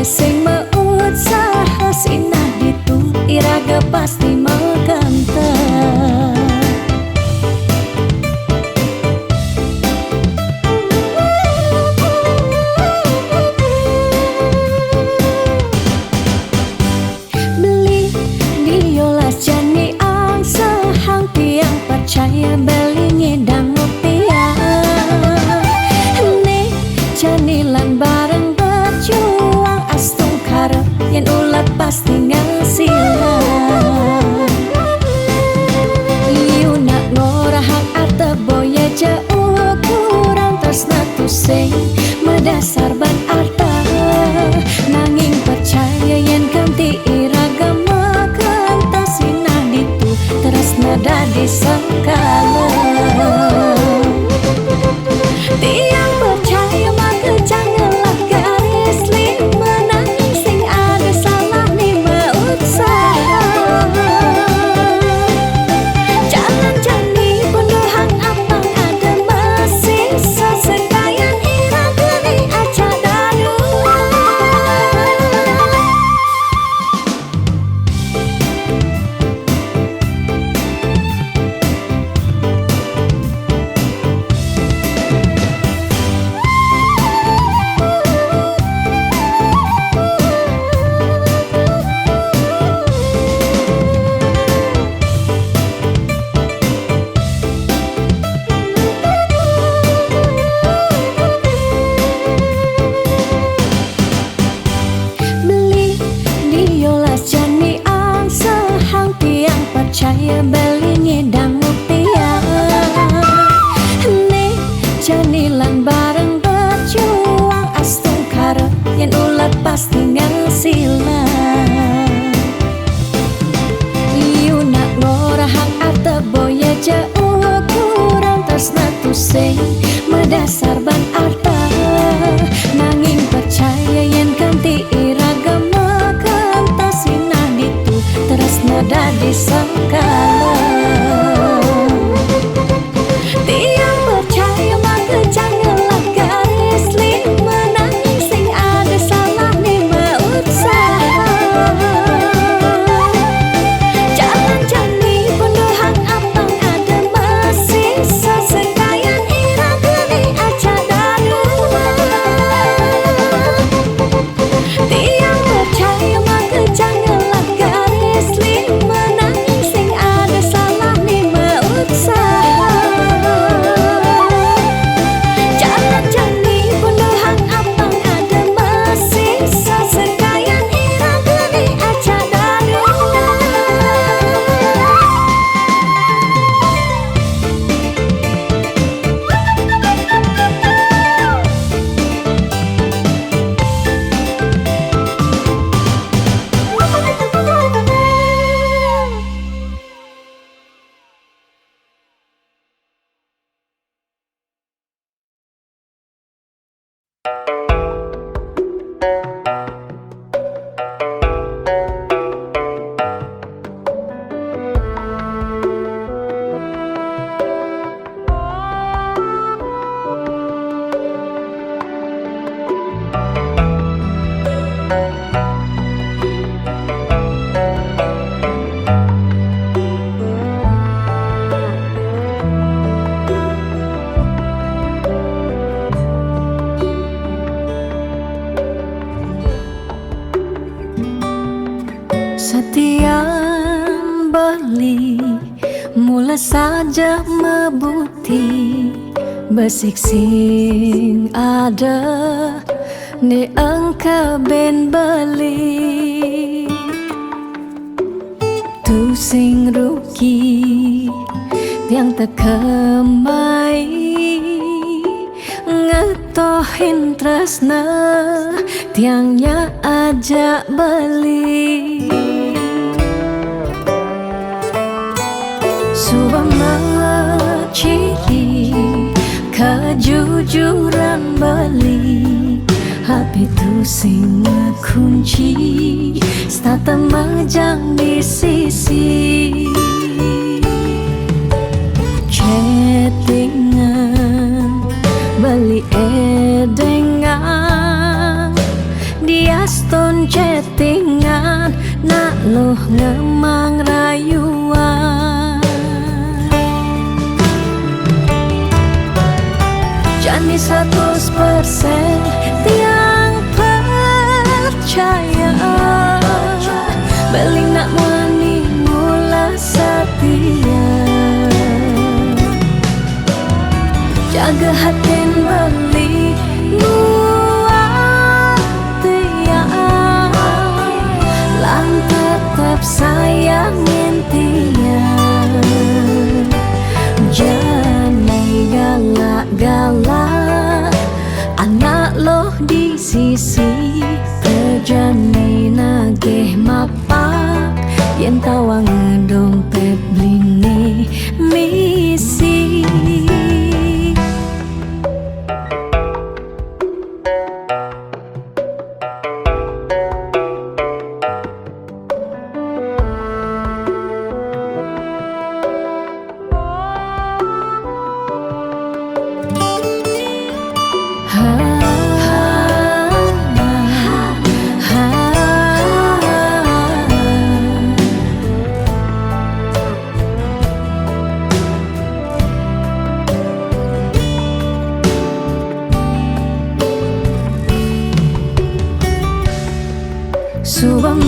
sing meusaha sinah ditu iraga pasti maganta. Beli diolas jani ang sehang tiang percaya beli ngedang rupiah. Nih janilan bareng berjuang astung karep yen ulat pasti ngasilan. Iu nak ngorahak arte boya jauh kurang tresna tu sing medasar ban arta. Nanging percaya yen ganti iragama kantasina ditu tresna dadi sakala. Tiang percaya maka janganlah garis lima nanging sing ada salah ni meusaha. Jalan jani penuhan apang ada masih sesekayan iraga ni aja dadu. Beli diolas jani ang sehang tiang percaya beli ngedang rupiah. Nih janilan bareng berjuang astung karep yen ulat pasti ngasilan. Iu nak ngorahak arte boya jauh kurang tresna tu sing medasar ban arta. Nanging percaya yen ganti iragama kantasina ditu tresna dadi sakala. Tiang percaya maka janganlah garis lima nanging sing ada salah ni meusaha. Jalan jani penuhan apang ada masih sesekayan iraga ni aja dadu. Tiang percaya maka janganlah garis lima nanging sing ada salah ni meusaha. Jalan jani penuhan apang ada masih sesekayan iraga ni aja dadu. Setiap beli mula saja mebuti besik sing ada ni engkau ben beli tu sing rugi yang terkemai ngetohin tresna tiangnya ajak beli. Subang ciri kejujuran beli hati tu sing kunci stata majang di sisi chattingan beli edengan di Diaston chattingan nak loh ngemang rayuan. Jani 100% tiang percaya beling nak wani mula setia. Jaga hatin beli buat tiang lan tetap sayangin tiang. Jangan galak-galak anak loh di sisi terjani nageh mapak yen tawang dompet bline misi. Subang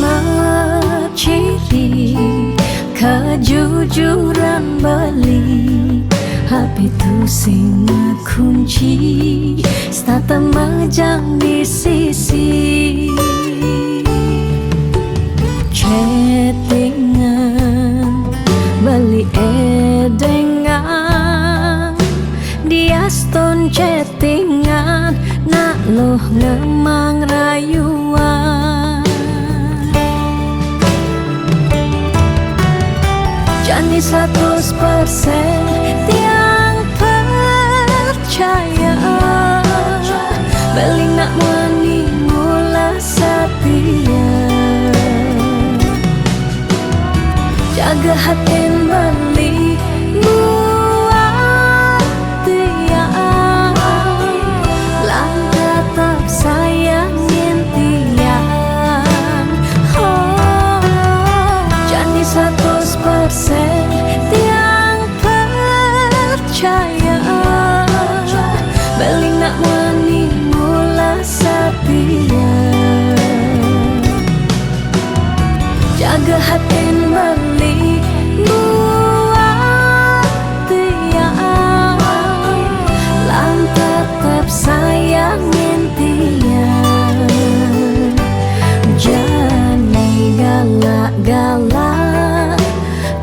ciri kejujuran beli HP tu sing kunci stata majang di sisi. Chattingan beli edengan diaston chattingan nak loh ngemang rayuan. Jani 100% tiang percaya beling nak wani mula setia. Jaga hatin beli buat tiang lan tetap sayangin tiang. Jani 100% tiang percaya beling nak wani mula setia. Jaga hatin beli buat tiang lan tetap sayangin tiang. Jangan galak-galak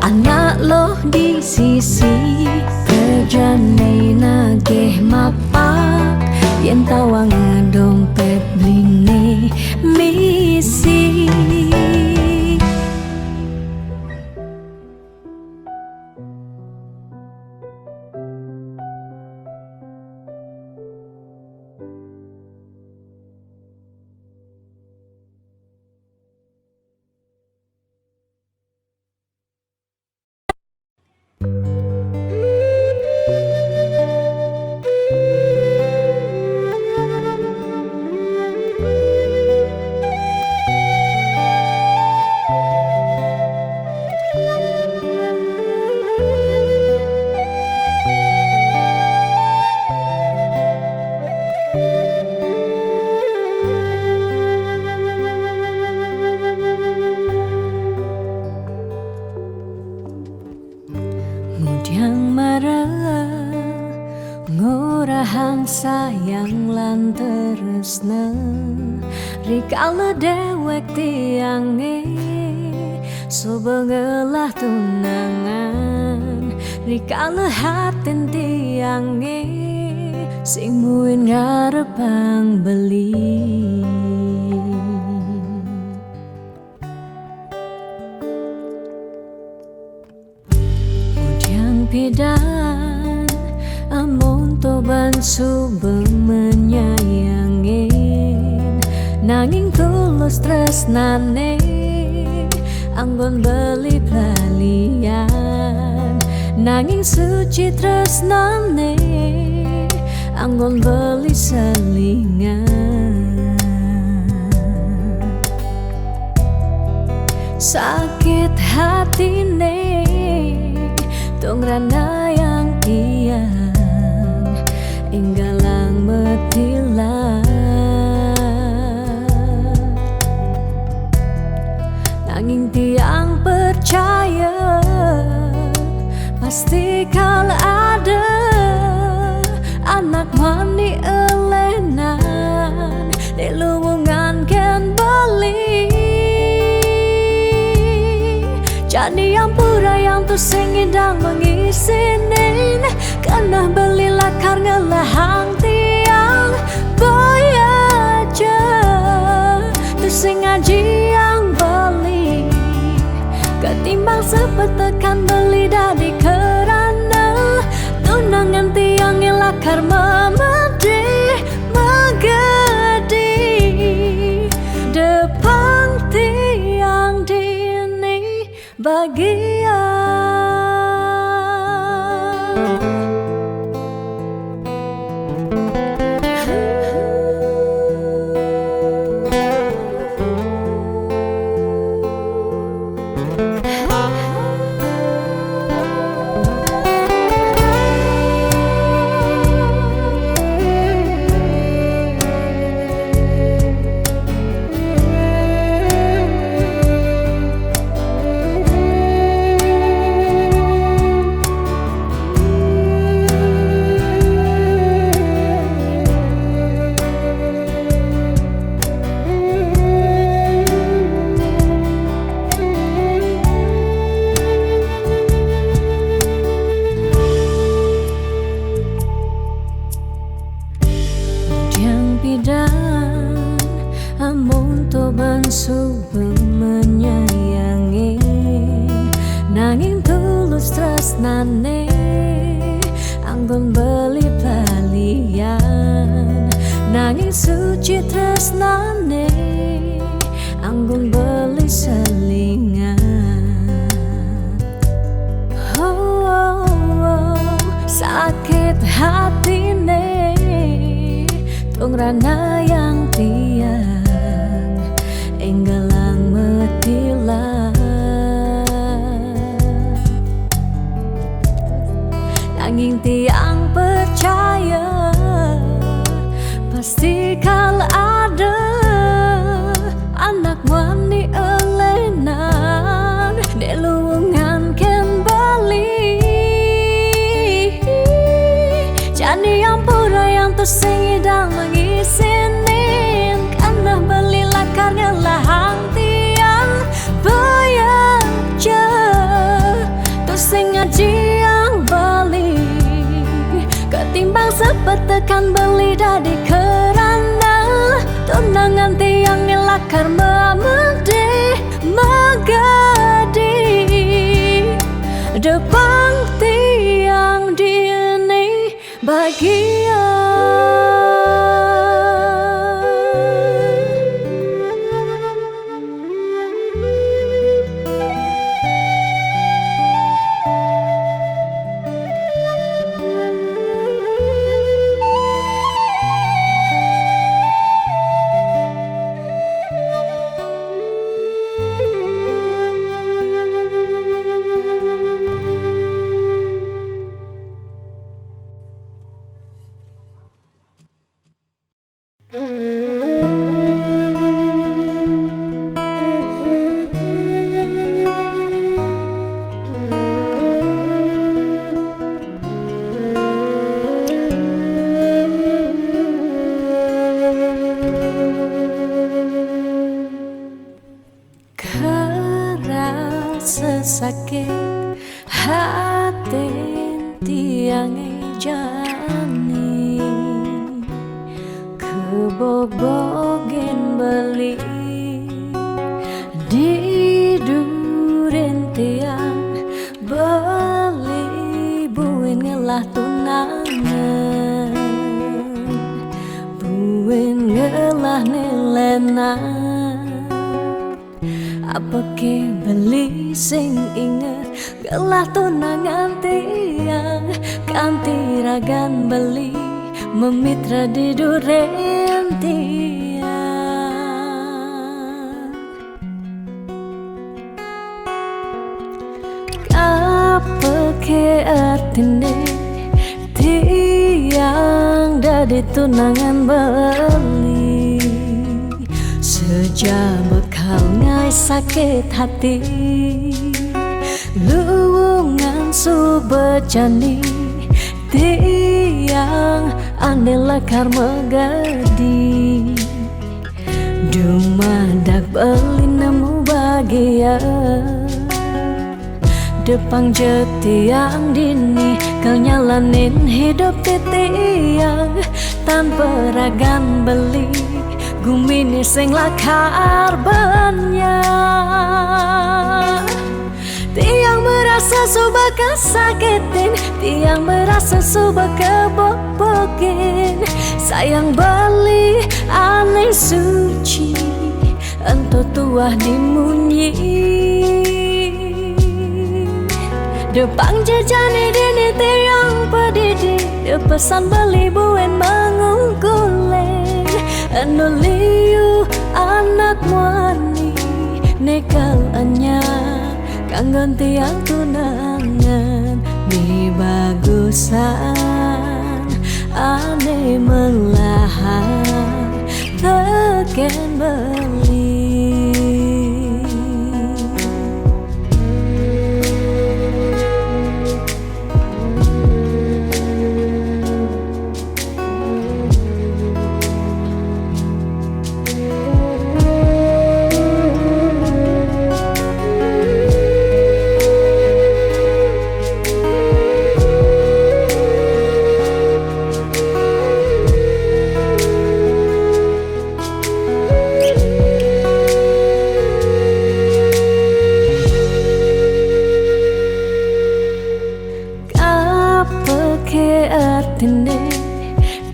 anak loh di sisi terjani nageh mapak yen tawang dompet bline misi. Mudyang marah ngorahang sayang lan tresna rikala dewek tiange sobengelah tunangan rikala hatin tiange sing muin ngarepang beli. Pidan amon toban subeng menyayangin nanging tulus tresnane anggon beli pelalian nanging suci tresnane anggon beli selingan. sakit hati nih tong rana yang tiang inggalang metilang nanging tiang percaya pasti kalau ada anak mani elenan di luwungan kan beli jadi yang pura yang tuh singidang mengisinin karena belilah karena lahang tiang boy aja tuh sing ngaji yang beli ketimbang sepetekan beli dari kerana tunangan tiang ilakar memedi megedi depan tiang dini bagian. Amun to bansu menyayangi nanging tulus tresnane anggun beli balian nanging suci tresnane anggun beli selingan sakit hati nih tong rana yang tiang enggalang metilang nanging tiang percaya pasti kalau ada anak wani elenan di luwungan kan bali jadi yang pura yang tuh singidang mengisinin karena belilah karena lahang tiang bayaja tuh sing ngaji yang bali ketimbang sepetekan beli dari kerana tunangan tiang ngelakar memedi megadi depan tiang dini bagian. Sesakit hati tiang jani kebobogen beli di duren tiang beli buin ngelah tunangan buin ngelah nilenan apa ke beli sing inget gelah tunangan tiang kanti ragan beli memitra di duren. ke artine tiang dari tunangan beli sejak bekal ngai sakit hati luwungan subejani tiang andela karma gadi dumadak beli nemu bahagia Depang jetiang dini kau nyalanin hidup titiang tanpa ragan beli gumini sing lakar banyak tiang merasa suba kesakitin tiang merasa suba kebobokin sayang beli aneh suci ento tuah dimunyi Depang jejani dini tiang pedidi Depesan beli buen mengungkuleng Anuliu anak muani Nekal anya Kanggon tiang tunangan Di bagusan Ane melahan Teken beli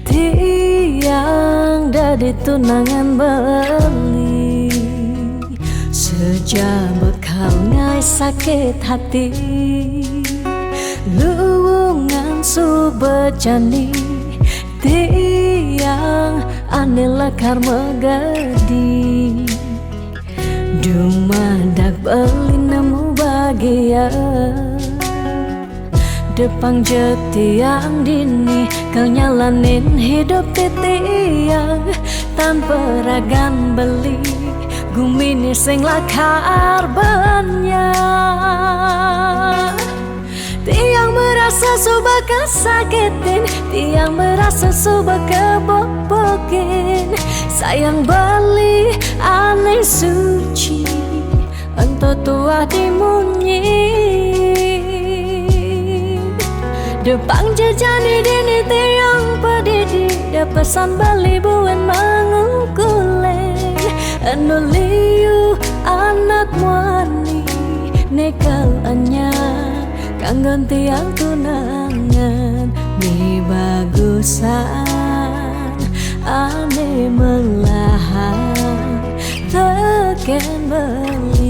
tiang dari tunangan beli sejak bekal ngai sakit hati luwungan subejani tiang anela karma gadi dumadak beli nemu bahagia Depang jetiang dini kau nyalanin hidup titiang tanpa ragan beli gumini sing lakar banyak tiang merasa suba kesakitin tiang merasa suba kebobokin sayang beli aneh suci ento tuah dimunyi Depang jejani dini tiang pedidi Depesan beli buen mengungkuleng Anuliu anak muani Nekal anya Kanggon tiang tunangan Di bagusan Ane melahan Teken beli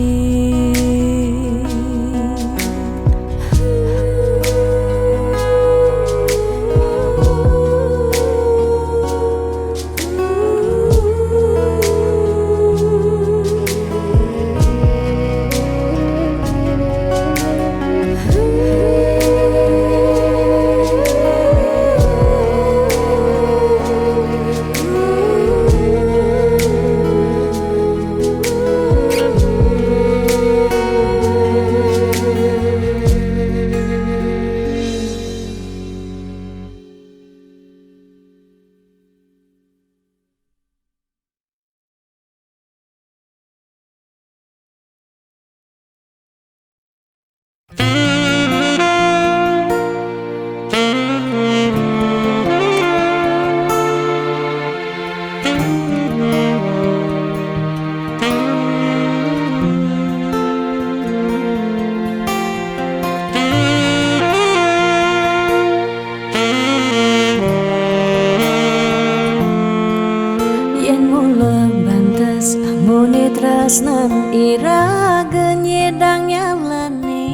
tresnan iraga nyedang nyalani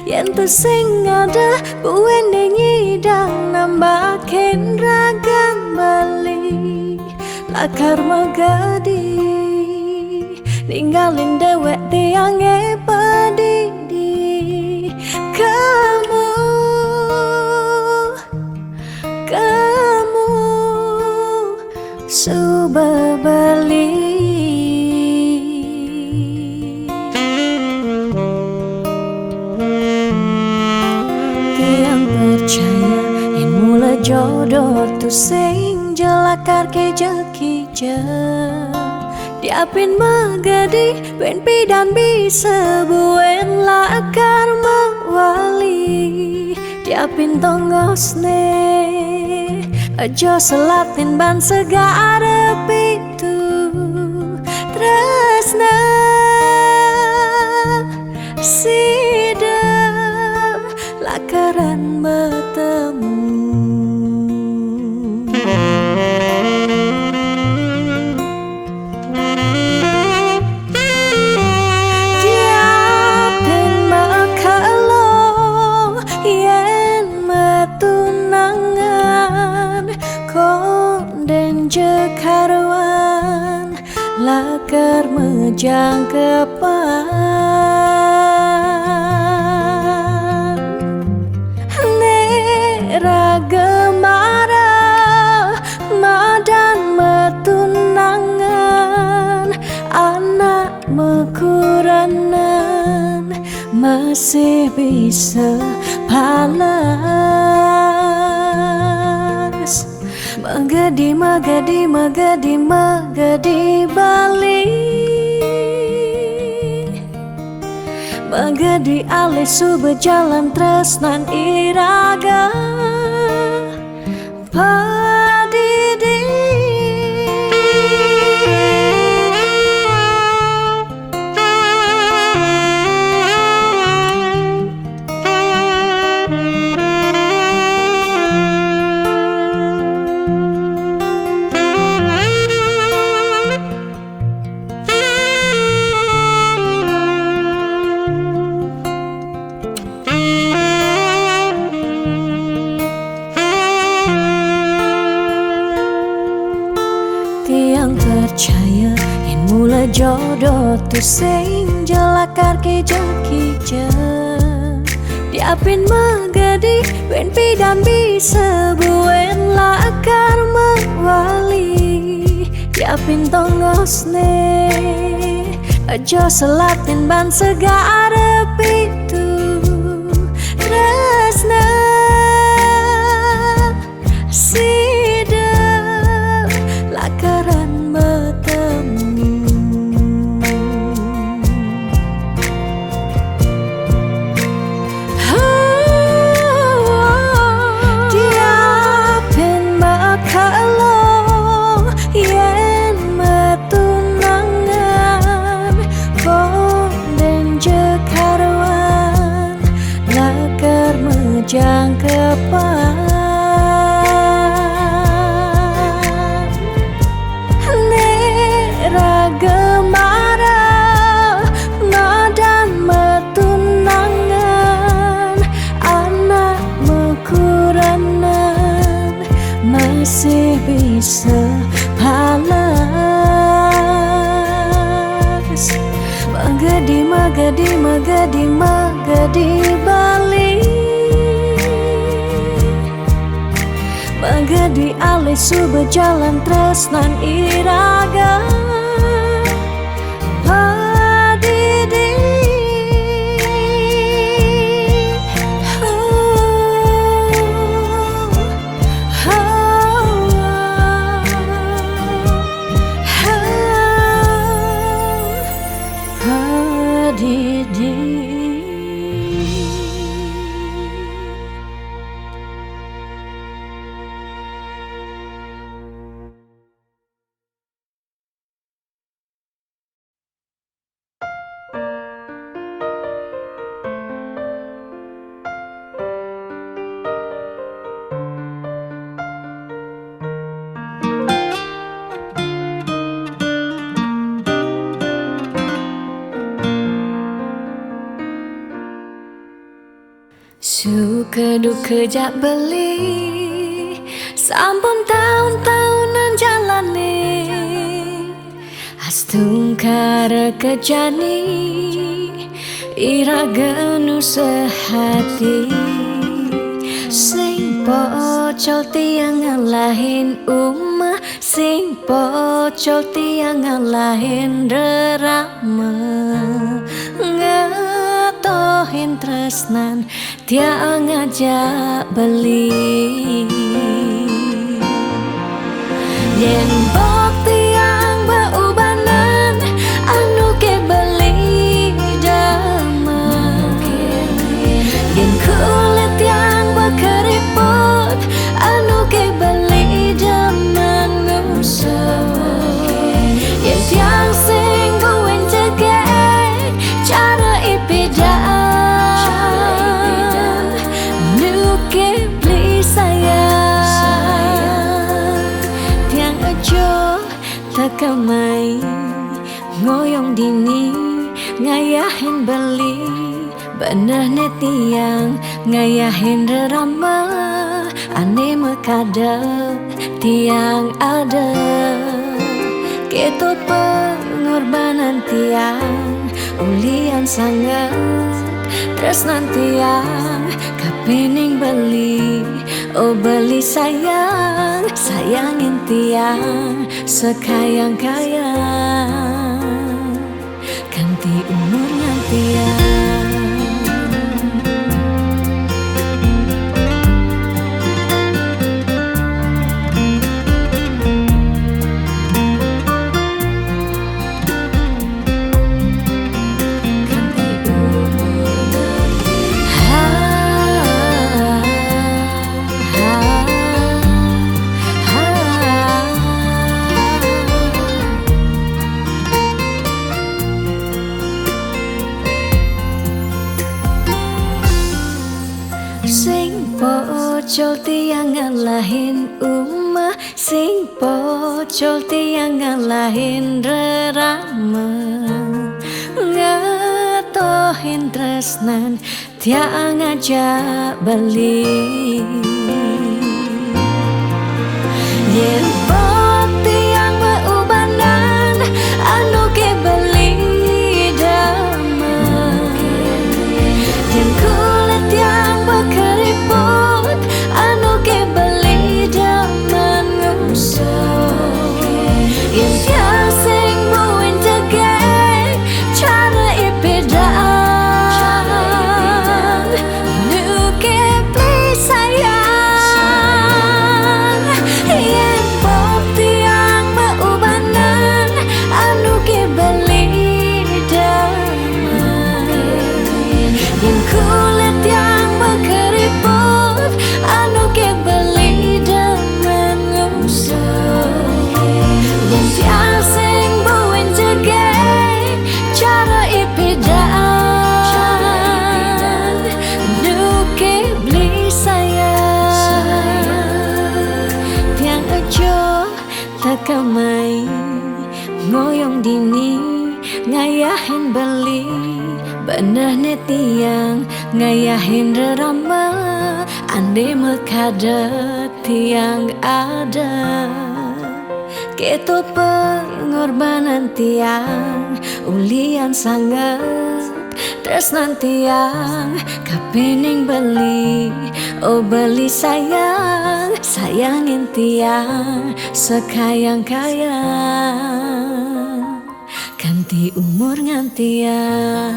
yen tu sing ada buende nyidang nambahin ragan bali lakar magadi ninggalin dewek tiange padidi suba bali. Tiang percaya yang mula jodoh tu sing jelakar ke jekija. Diapin magadi ben pidan bisa buen lakar mawali. Diapin tongosne aja selatin ban segara pitu tresna sida lakaran bertemu. Diapin makalo yen metunangan konden jekaruan lakar mejang kepan. Nera gemara madan metunangan anak mekuranan masih bisa palas. Magadi, magadi, magadi, magadi bali. Magadi alih su berjalan tresnan iraga padidi. Tiang percaya yang mula jodoh tu sing jelakar ke jekija. Diapin magadi ben pidan bisa buen lakar mawali. Diapin tongosne aja selatin ban segara pitu tresna sida lakaran bertemu. Diapin makalo yen metunangan konden jekaruan lakar mejang kepan. Gemara madan metunangan anak mekuranan masih bisa palas. Magadi, magadi, magadi, magadi bali. Magadi alih su berjalan tresnan iraga padidi. Padidi. Suka duka jak beli sampun tahun-tahunan jalani astungkara kejani iraga nu sehati sing pocol tiang ngalahin umah Sing pocol tiang ngalahin rerame, ngetohin tresnan tiang ngajak beli. Yen bok tiang beubanan anu ke beli damai, yen kulit yang berkeriput anu ke beli damai ngusah, yen tiang sing buin cegek cara ipidang nu ke beli sayang tiang aja takamai ngoyong dini ngayahin beli bener tiang ngayahin rerama ane mekadep tiang ada ketut pengorbanan tiang ulian sangat tresnan tiang kapening beli oh beli sayang sayangin tiang sekayang-kayang ganti umurnya tiang. Sing pocol tiang ngalahin umah, sing pocol tiang ngalahin rerama, ngetohin tresnan tiang ngajak beli. Yen bok tiang beubanan anu ke beli damai, yen kulit yang berkeriput anu ke beli damai ngusah, yen tiang sing buin cegek cara ipidang nu ke beli sayang, yen bok tiang beubanan anu ke beli damai, yen kulit yang berkeriput anu ke beli damai ngusah, yen tiang sing buin cegek cara ipidang nu ke beli sayang tiang aja takamai ngoyong dini ngayahin beli bener tiang ngayahin rerama ande mekadet tiang ada ketut pengorbanan tiang ulian sangat tresnan tiang kapening beli oh beli sayang sayangin tiang sekayang-kayang ganti umur ngantiang.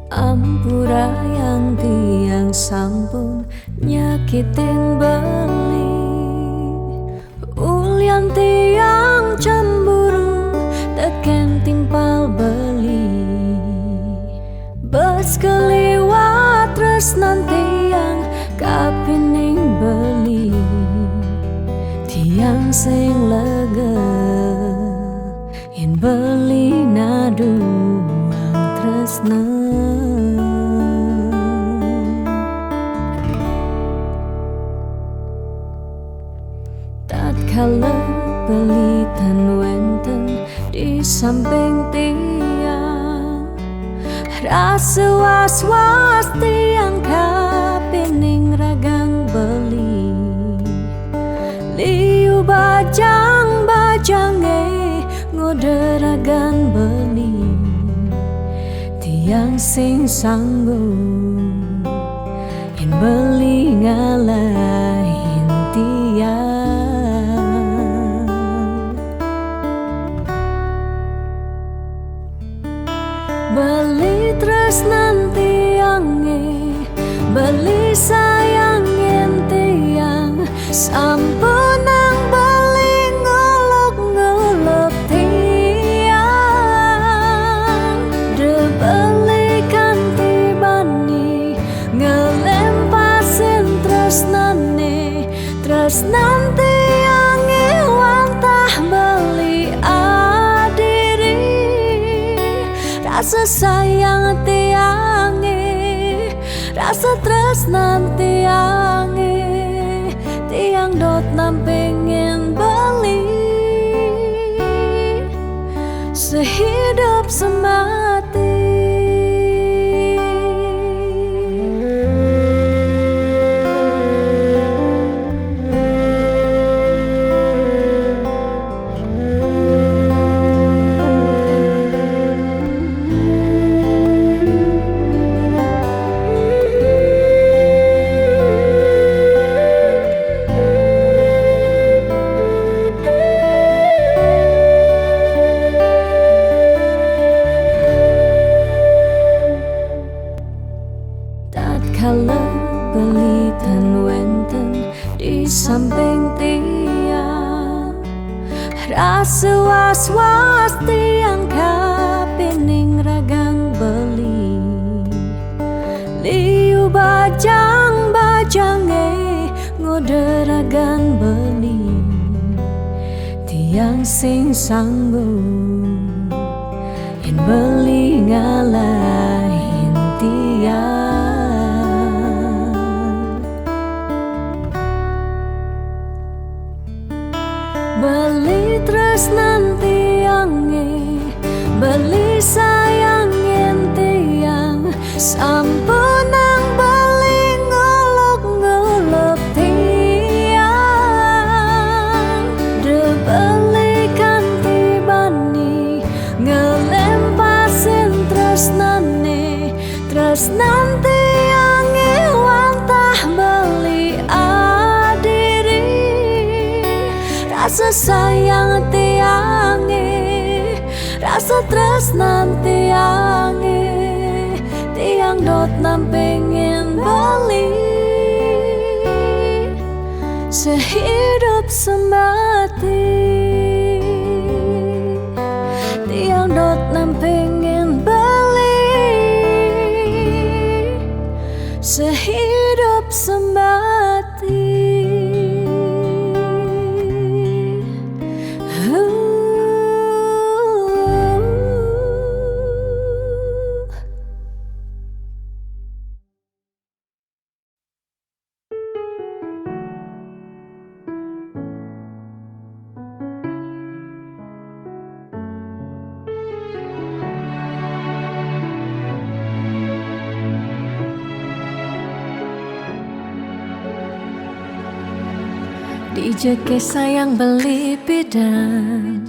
Ampura yang tiang sampun nyakitin beli, ulian tiang cemburu teken timpal beli, bes keliwat tresnan tiang kapining beli, tiang sing lega yen beli naduang tresna. Tatkala pelitan wenten di samping tiang, rasa was-was tiang kapining ragang beli. Liu bajang-bajange ngoderagan beli, tiang sing sanggup yen beli ngalahin tiang. Beli tresnan tiange, beli sayang yen tiang, sampun nang beli ngolok-ngolok tiang. De beli kanthi bani ngelempasin tresnane, tresnan tiange wantah beli adiri. Rasa sayang tiange, rasa tresnan tiange, tiang dot nam pengen beli sehidup semati. Tatkala pelitan wenten di samping tiang, rasa was-was tiang kapining ragang beli. Liu bajang-bajange ngoderagan beli, tiang sing sanggup yen beli ngalahin tiang. Beli tresnan tiange, beli sayang yen tiang, sampun nang beli ngolok-ngolok tiang. De beli kanthi bani ngelempasin tresnane, tresnan tiange wantah beli adiri. Rasa sayang tiange, rasa tresnan tiange, tiang dot nam pengen beli sehidup semati. Tiang dot nam pengen beli sehidup semati. Dijeke sayang beli bidan,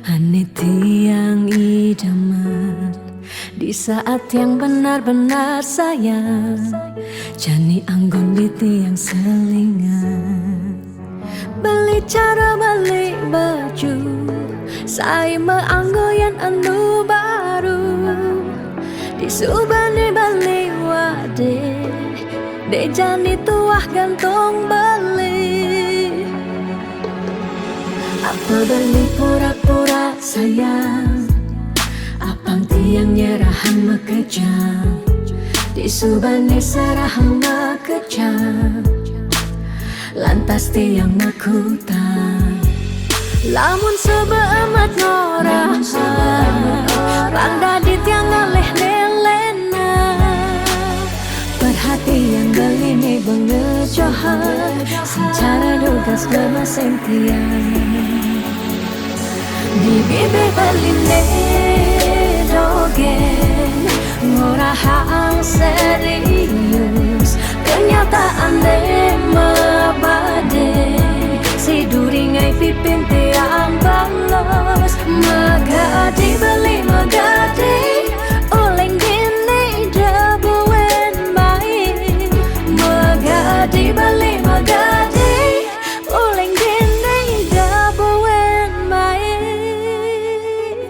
ane tiang idaman. Di saat yang benar-benar sayang, jani anggon di tiang selingan. Beli cara beli baju, saya meanggoyan anu baru. Di subane beli wade, de jani tuah gantung beli. Apa beli pura-pura sayang, apang tiang nyerahan mekejam. Di subane serahan mekejam, lantas tiang makutan. Lamun sebeamat ngorahan Rang dadit yang ngaleh lelena Perhatian belini bengejohan Secara dugas gemasentian Di bibir beline dogen Ngorahang serius Kenyataan mabade Si duringai pipin tiang balos Magadi beli magadi Oleng gini dabuen baik Magadi beli magadi Oleng gini dabuen baik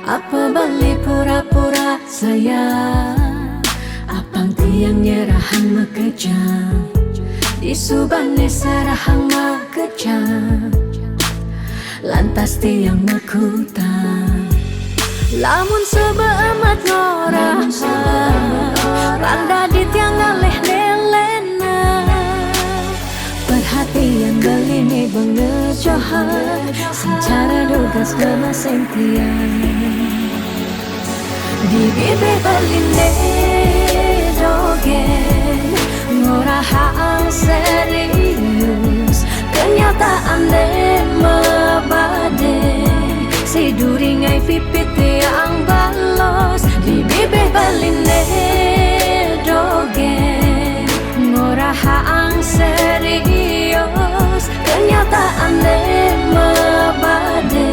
Apa balik pura-pura sayang Apang tiang nyerahan makejang Disubane sarahang makejang Lantas tiang makutang Lamun sebeamat ngorahan Rang dadit yang ngaleh lelena Perhatian belini bengejohan Secara dugas gemasentian Di bibir beline dogen Ngorahang serius Kenyataan mabade Si duringai pipit yang balos Di bibir beline dogen Ngorahang serius Kenyataan mabade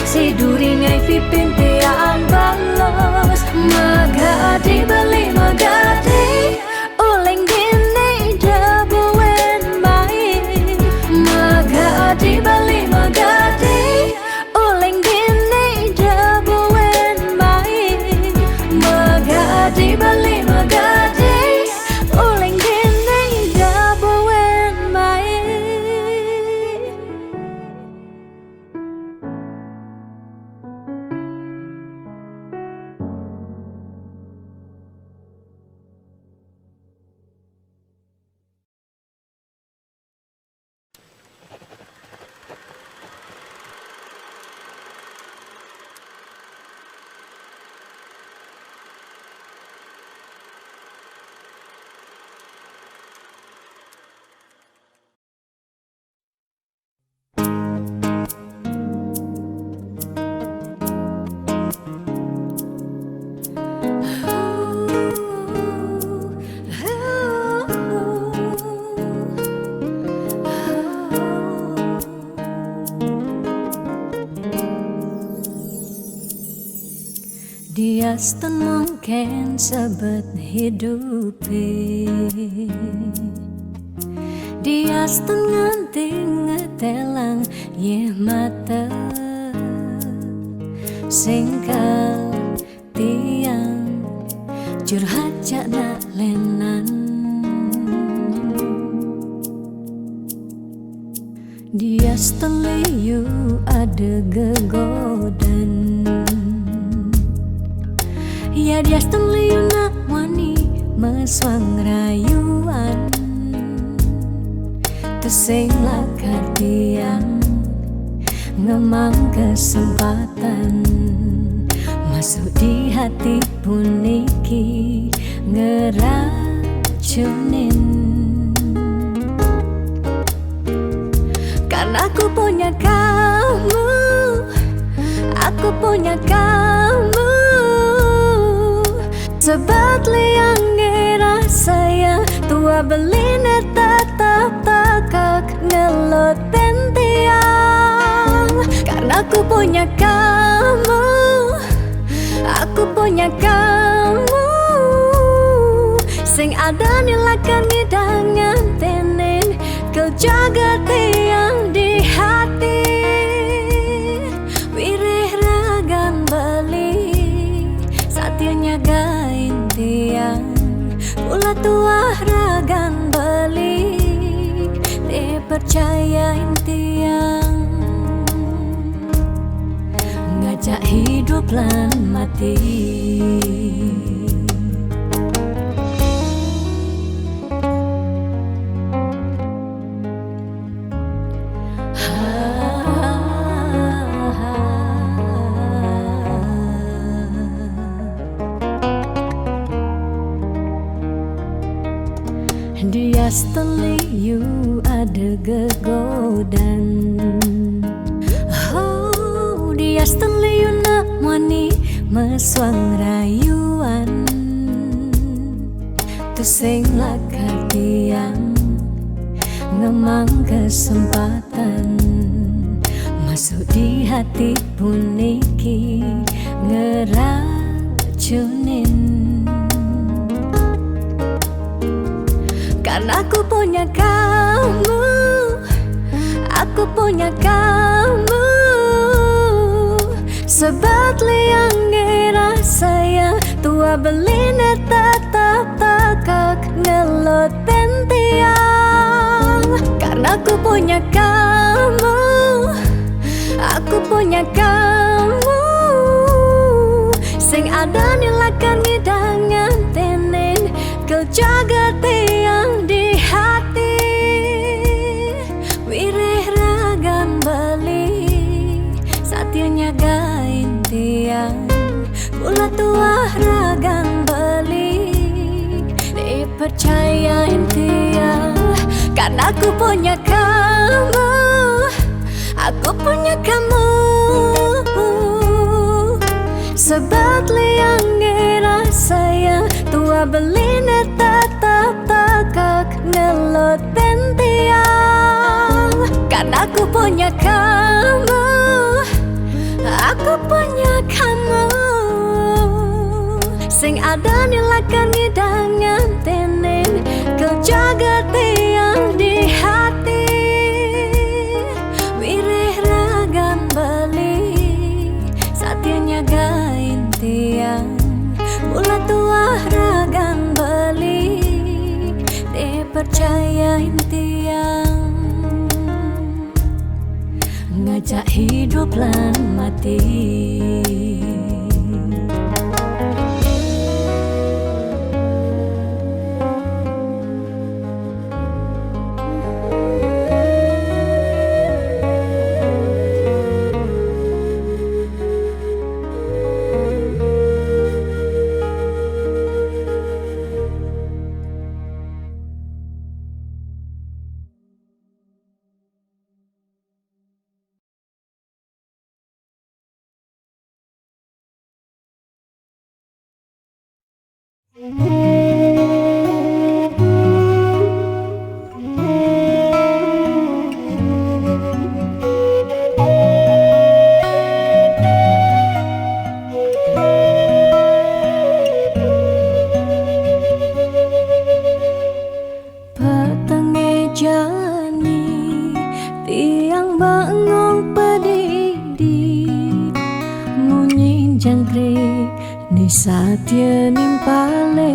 Si duringai pipin tiang balos Magadi beli magadi Oleng gini dabuen baik Magadi beli magadi Oleng gini dabuen baik Magadi beli magadi Oleng gini dabuen baik Diastan mungkin sebet hidupi Diastan nganti ngetelang ye mata Singkal tiang curhat cakna lenan Diastan liyu ada gegodan Ya dia liu nak wani meswang rayuan Tesing lakar tiang ngemang kesempatan Masuk di hati puniki ngeracunin Karena aku punya kamu Aku punya kamu Sebab liang ngerasa ya tua beline tetap takak ngeloten tiang Karena aku punya kamu Aku punya kamu Sing ada nilakan ngidangan tenin Kau jaga tiang di hati, wirih ragan beli saatnya gain tiang, pula tuah ragan beli dipercayain tiang, ngajak hidup lan mati. Dia seteliu ada gegodan, oh dia seteliu nak wani meswang rayuan, tu sing lakar tiang ngemang kesempatan masuk di hati puniki ngeracunin. Karena aku punya kamu, aku punya kamu, sebab liang ngerasa yang tua belina tetap takak ngelot tiang. Karena aku punya kamu, aku punya kamu, sing ada nilakan ngidangan tenen kejaga tiang di hati, wirih ragan beli saatnya gain tiang, pula tuah ragan beli dipercayain tiang. Karena aku punya kamu, aku punya kamu, sebab liang ngerasa yang tua belina tetap takak ngelot tiang. Karena aku punya kamu, aku punya kamu, sing ada nilakan ngidangan tenen kejaga tiang di hati, wirih ragan beli saatnya gain tiang, pula tuah ragan beli dipercayain tiang, ngajak hidup lan mati. Petenge jani tiang bangong pedidi munyin jangkrik ni satya nimpale,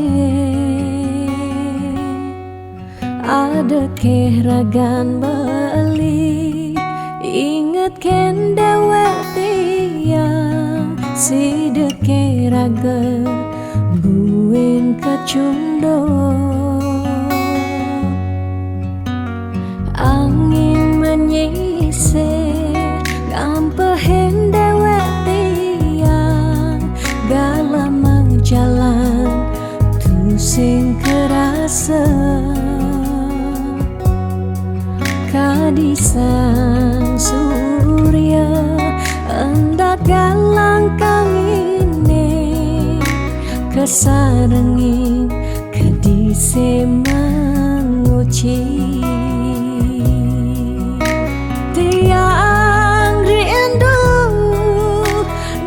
ada keragan beli inget ken dewek tiang si deke raga buin kecundo. Angin menyisir ngampehen dewek tiang galamang jalan tu sing kerasa kadisan surya endak galang kangine kesarengin kedise manguci. Tiang rindu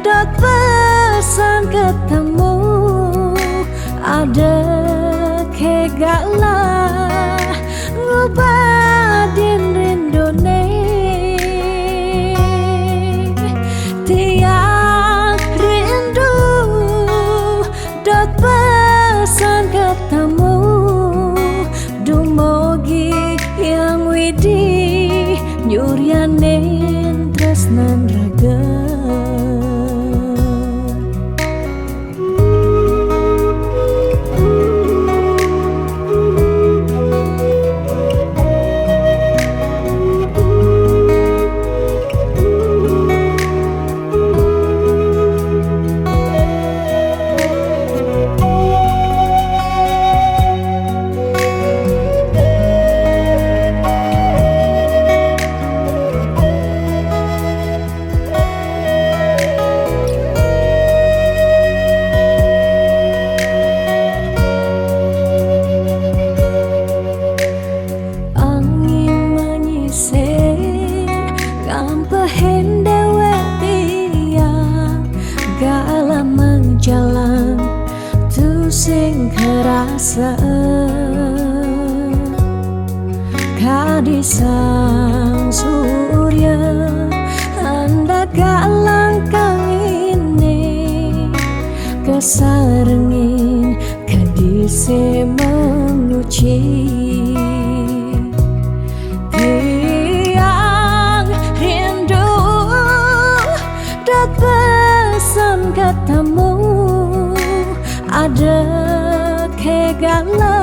dak pesan ketemu ada kegala ngubadin rindone rasa kadi sang surya hendak langkang ini kesarengin kadise menguci tiang rindu dat pesan katamu ada kegala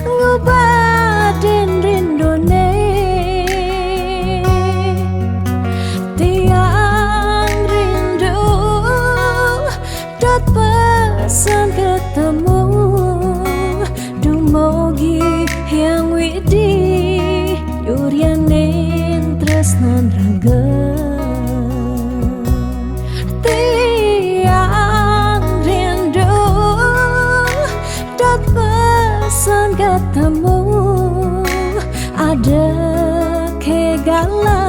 ngubadin rindone tiang rindu dat pesan ketemu dumogi yang widi yuryanin tresnan raga ketemu ada kegala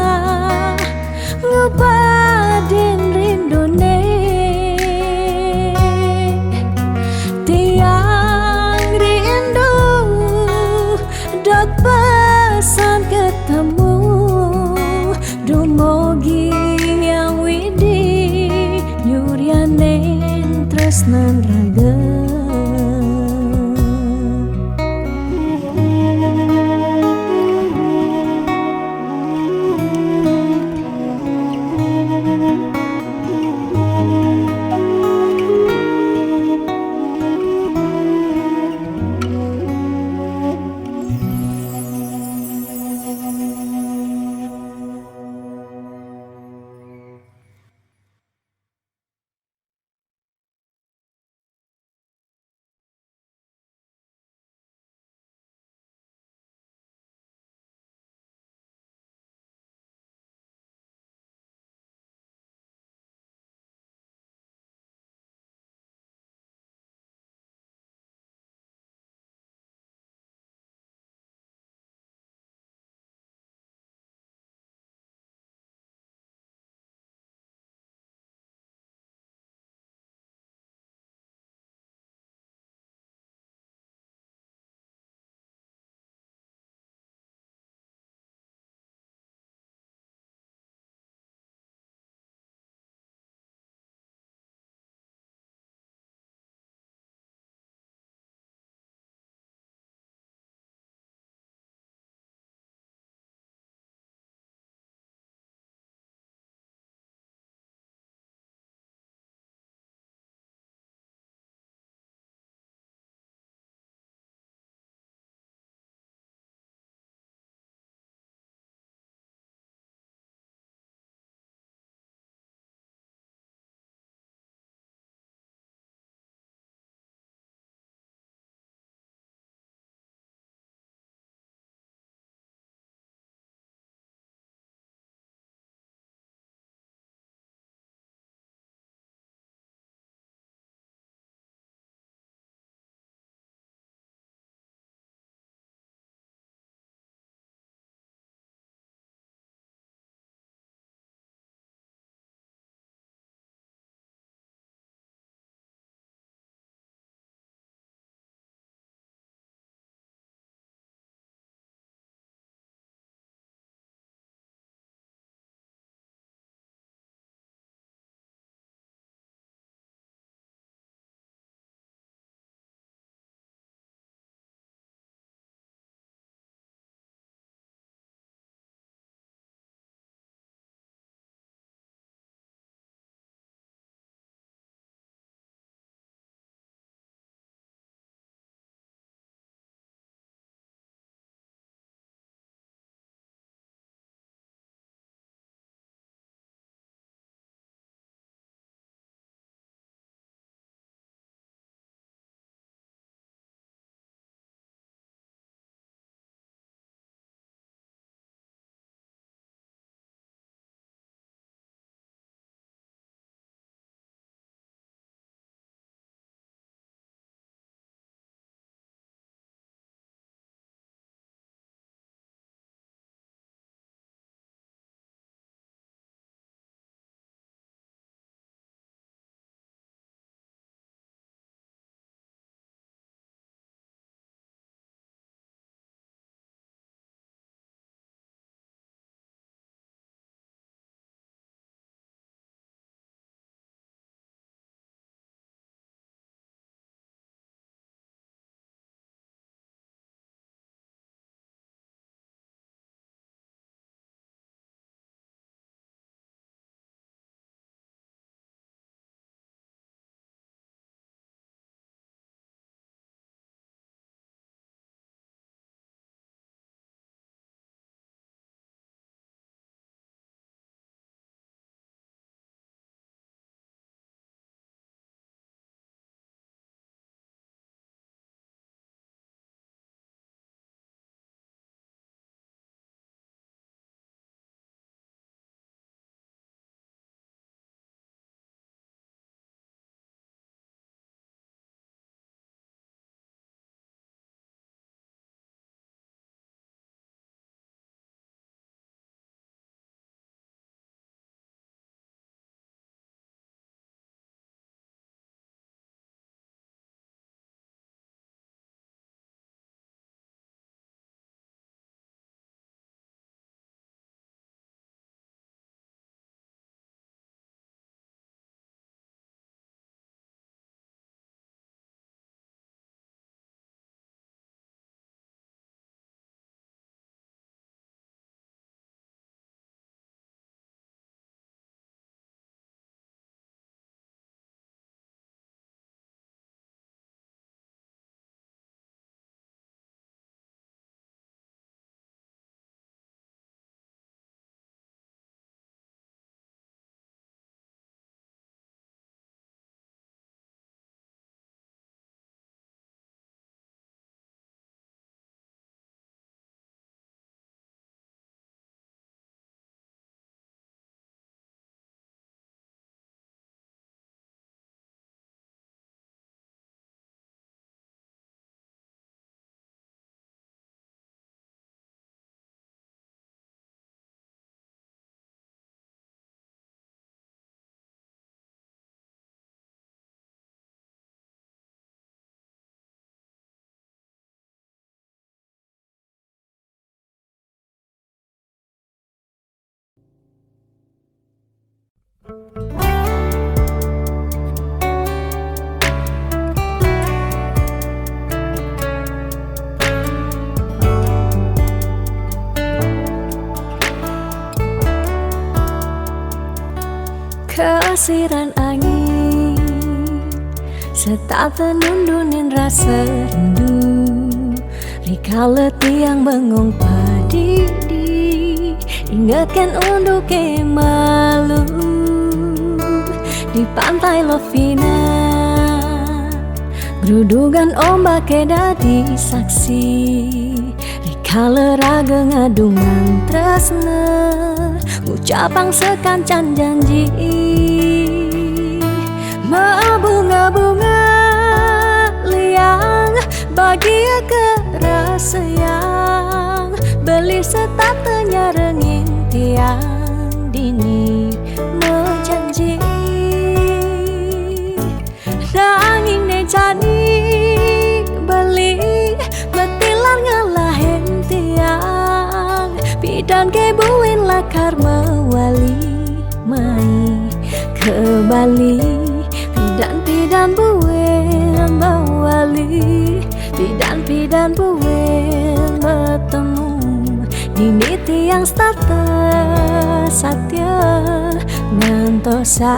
ngebadin rindone tiang rindu dot pesan ketemu dumogi yang widi nyuryanin tresnan raga. Kesiran angin serta tenundunin rasa rindu, rika letih yang bengong padidi, ingatkan untuk malu di pantai Lovina. Gerudugan ombak dadi saksi, rika leraga ngadungan tresna, ucapang sekancan janji. Bunga-bunga liang bahagia kerasa yang beli setatenya rengin tiang dini menjanji. Nanging ne jani beli betilar ngalahin tiang, bidan kebuin lakar mewali mai ke Bali. Pidan buin mawali, pidan buin bertemu di niti yang stata satya ngantosa.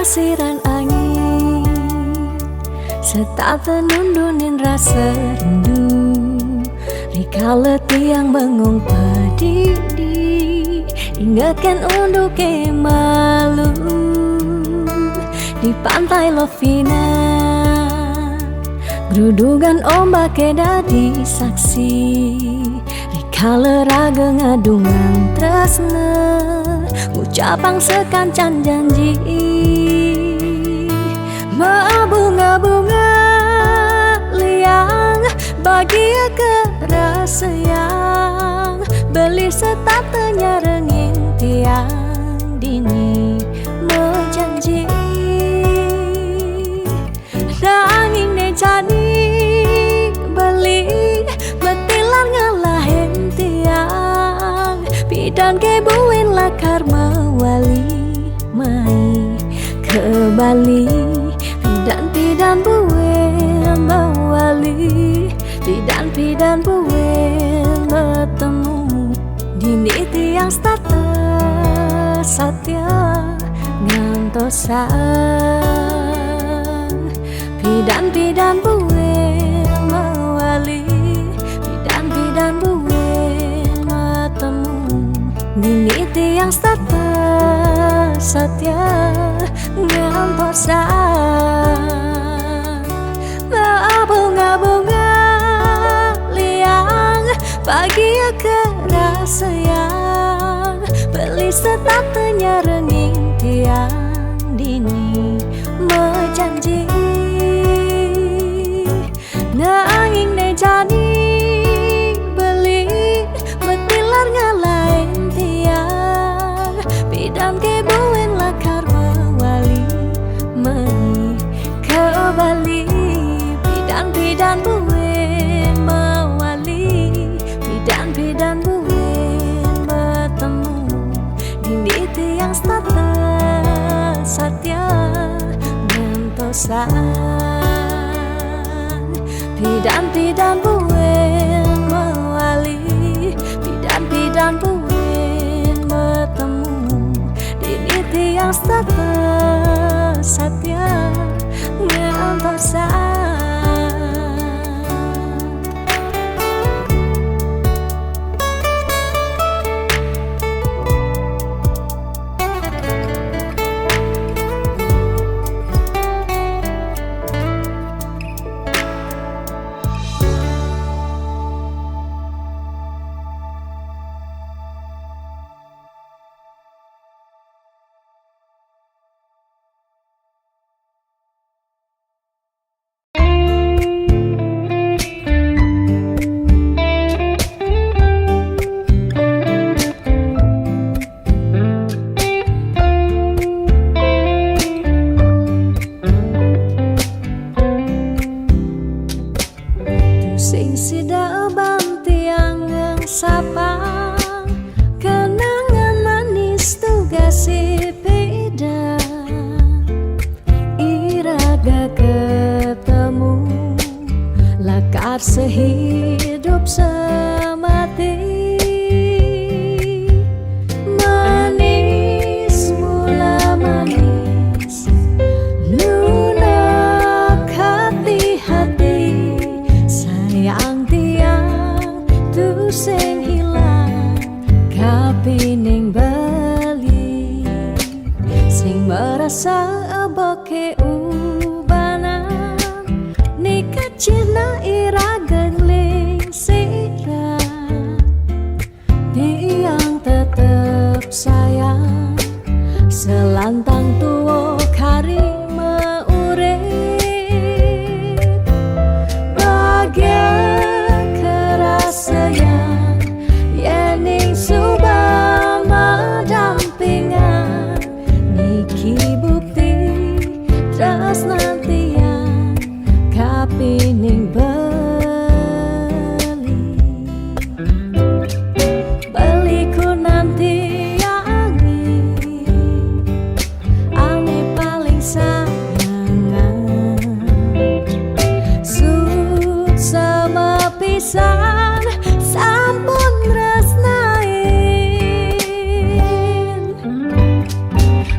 Kesiran angin serta tenundunin rasa rindu, rika letih yang bengong padidi, ingatkan untuk malu di pantai Lovina. Gerudugan ombak dadi saksi, rika leraga ngadungan tresna, ucapang sekancan janji. Bunga-bunga liang bahagia kerasa yang beli setatenya rengin tiang dini menjanji. Nanging ne jani beli betilar ngalahin tiang, bidan kebuin lakar mewali mai ke Bali. Pidan buin mawali, pidan buin bertemu di niti yang stata satya ngantosa. Pidan buin mawali, pidan buin bertemu di niti yang stata satya ngantosa. Bunga-bunga liang bahagia kerasa yang beli setatenya rengin tiang dini menjanji. Nanging ne jani beli betilar ngalahin tiang, bidan kebuin lakar mewali mai ke Bali. Pidan buin mawali, pidan buin bertemu di niti yang stata satya ngantosa. Pidan buin mawali, pidan buin bertemu di niti yang stata satya ngantosa. kasih beda, iraga ketemu, lakar sehidup semati. Manis mula manis, lunak hati-hati, sayang tiang tu sing hilang, kapining bali, sing merasa aboke ubanan, nikah cina iraga ngling sirah, tiang tetep sayang, selantang tuwo kari meurip, bahagia kerasayang, yening subama dampingan, niki bukti tresnan tiang, kapining baliku nanti yangi, ane paling sayangan, sut sama pisan sampun tresnain,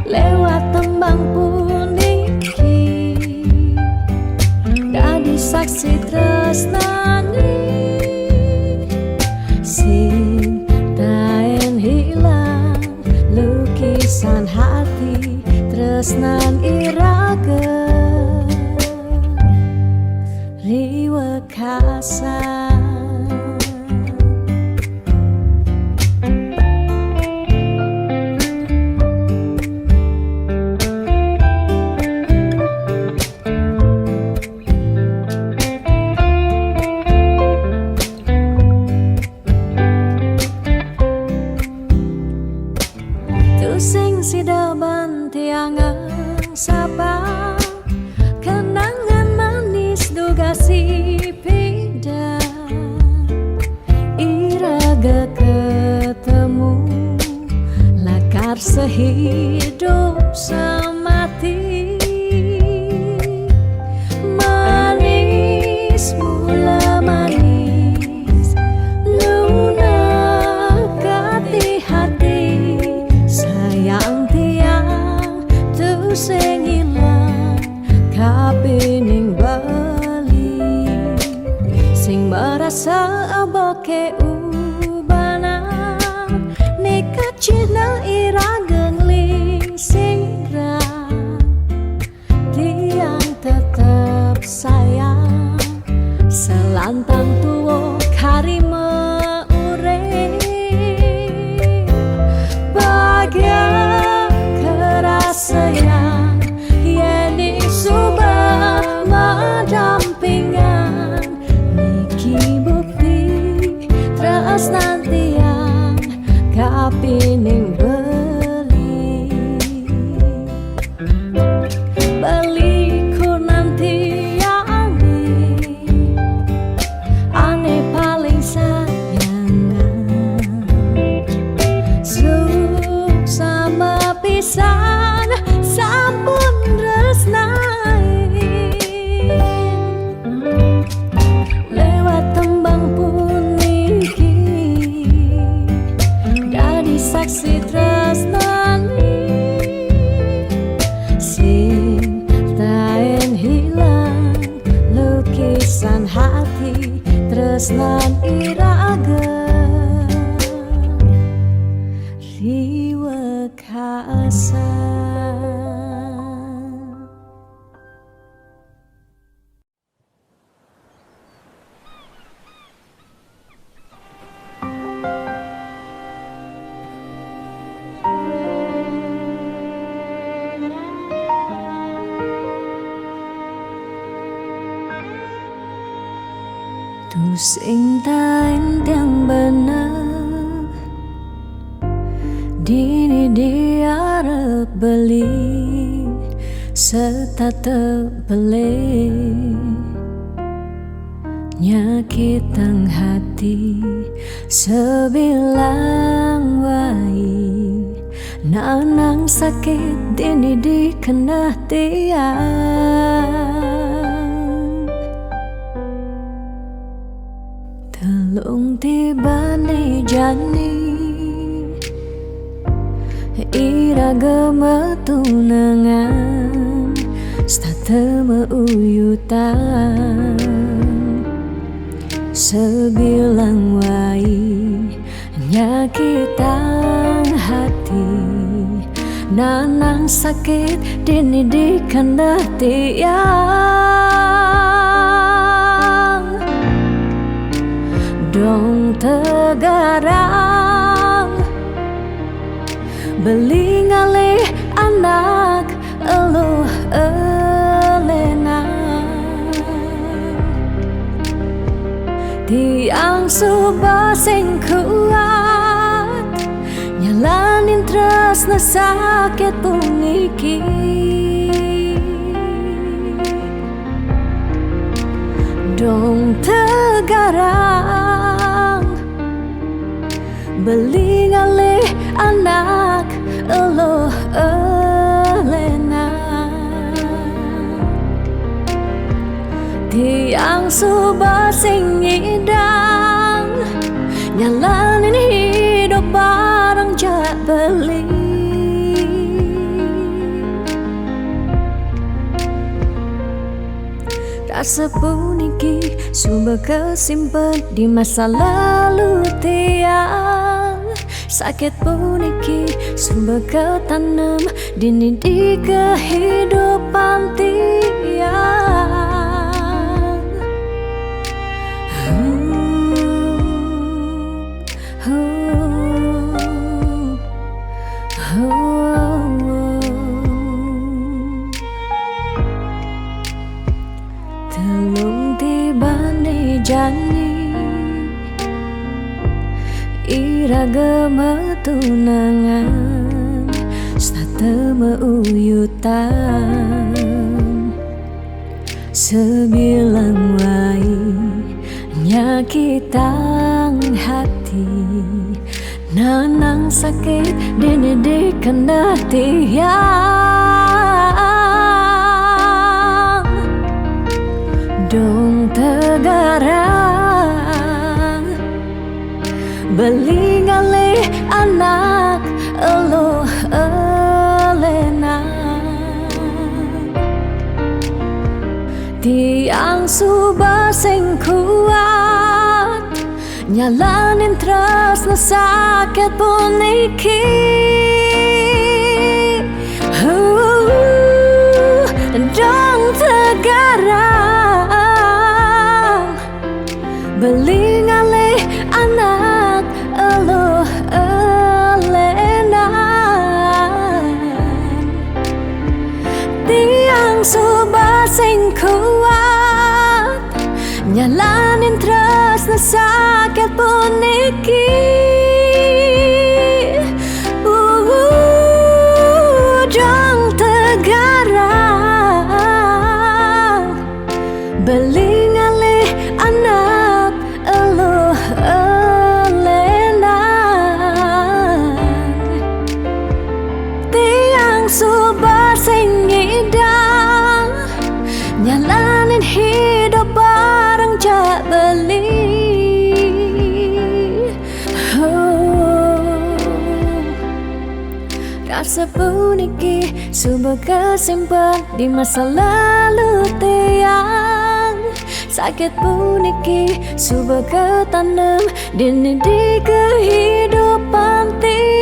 lewat tembang puniki dadi saksi tresnani, sing taen hilang lukisan hati tresnan iraga riwekasan. Sing sidaban tiangang sapa, kenangan manis duga si beda, iraga ketemu, lakar sehidup semati. Manis mula manis, lunak hati-hati, sayang tiang tu sing ilang, kapining bali, sing merasa aboke ubanan, nikah cina iraga ngling sirah, tiang tetep sayang, selantang tuwo kari meurip, bahagia kerasayang, yening subama dampingan, niki bukti tresnan tiang, kapining baliku nanti yangi, ane paling sayangan, sama pisan sampun tresnain, lewat tembang puniki dadi saksi tresnani, sing taen hilang lukisan hati tresnan iraga riwekasan. Tu sing taen tiang bener, dini diarep beli, serta tebeli, nyakitang hati sebilang wai, Nanang sakit dinidi kena tiang Telung tiba ni jani Ira gemetunangan Stata meuyutan Sebilang wai nyakitan hati Nanang sakit dini di kena tiang Dong tegarang Beli ngalih anak eluh elena Tiang subah sing kuat Nyalanin tresna sakit puniki Dong tegarang Beli ngalih anak eluh elena Tiang subah sing ngidang Nyalanin hidup bareng jak beli Rasa puniki subah kesimpan di masa lalu tiang Sakit puniki subah ketanam dini di kehidupan tiang Telung tiba ni jani Ira gemetunangan Stata meuyutan Sebilang wai nyakitan hati Nanang sakit dini di kena tiang Dong tegarang Beli ngalih anak eluh elena Tiang subah sing kuat Nyalanin tresna sakit puniki Dong tegarang Beli ngalih anak eluh elena Tiang subah sing kuat Nyalanin tresna sakit puniki Dong tegarang Beli ngalih anak eluh elena Tiang subah sing ngidang Nyalanin hidup bareng jak beli Rasa puniki subah kesimpan di masa lalu tiang Sakit puniki subah ketanam dini di kehidupan tiang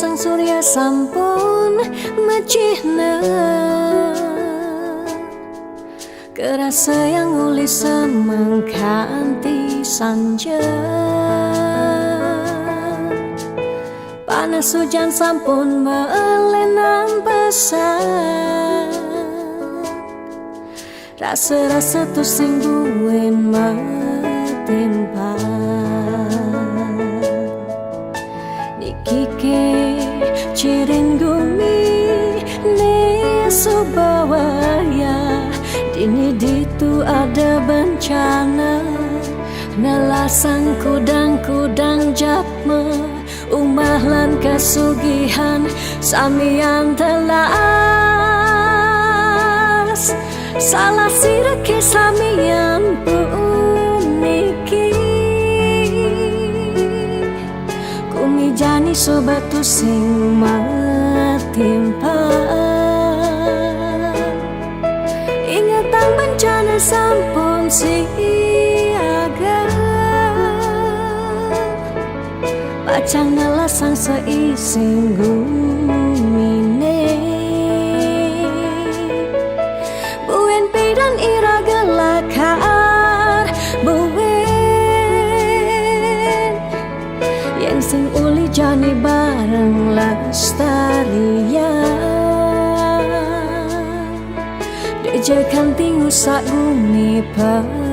sang surya sampun mecihna kerasa yang uli semangka anti sanja. Panas hujan sampun melenang pesan, rasa-rasa tu sing buin metimpa. Niki ke cirin gumi ne subawaya, dini ditu ada bencana, nelasang kudang-kudang japme, umah lan kasugihan samian telas. Salah sirake samian puniki, kumijani sobatu sing matimpa. Ingatan bencana sampun siaga, pacang nelasang seising gumine. Buen pidan ira gelakar buen, yang sing uli jani bareng lestarian. Dejekan tingu sak gumi pedidi,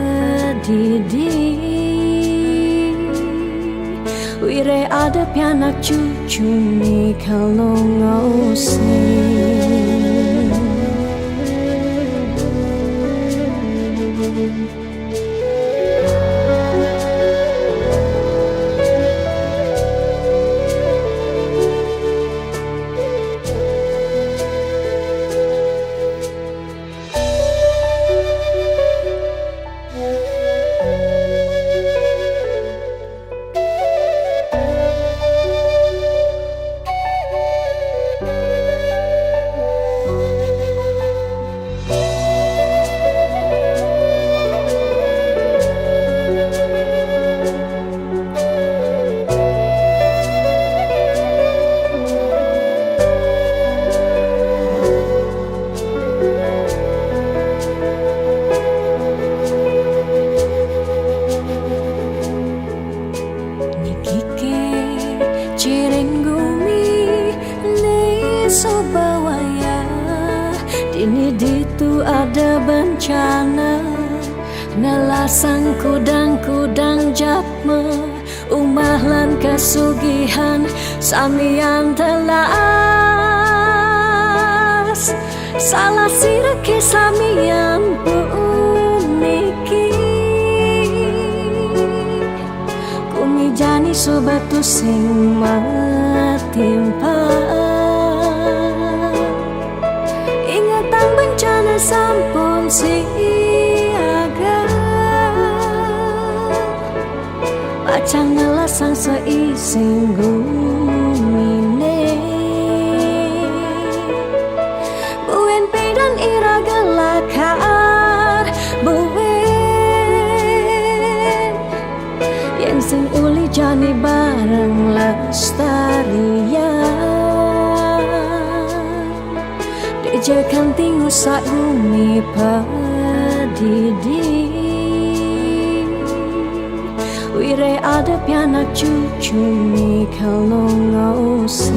wire ada pianak cucu ni kalau ngausin. Ciring gumi ni subawaya, dini ditu ada bencana, nelasang kudang-kudang japme, umah lan kasugihan samian telas. Salah sirake samian puniki, kumijani sobatu sing matimpa. Ingatan bencana sampun siaga, pacang nelasang seising gumine. Buen pidan ira gelakar buen, yang sing uli jani bareng lestarian. Dejekan tingu sak gumi pedidi, wire ada pianak cucu ni kalau ngausin.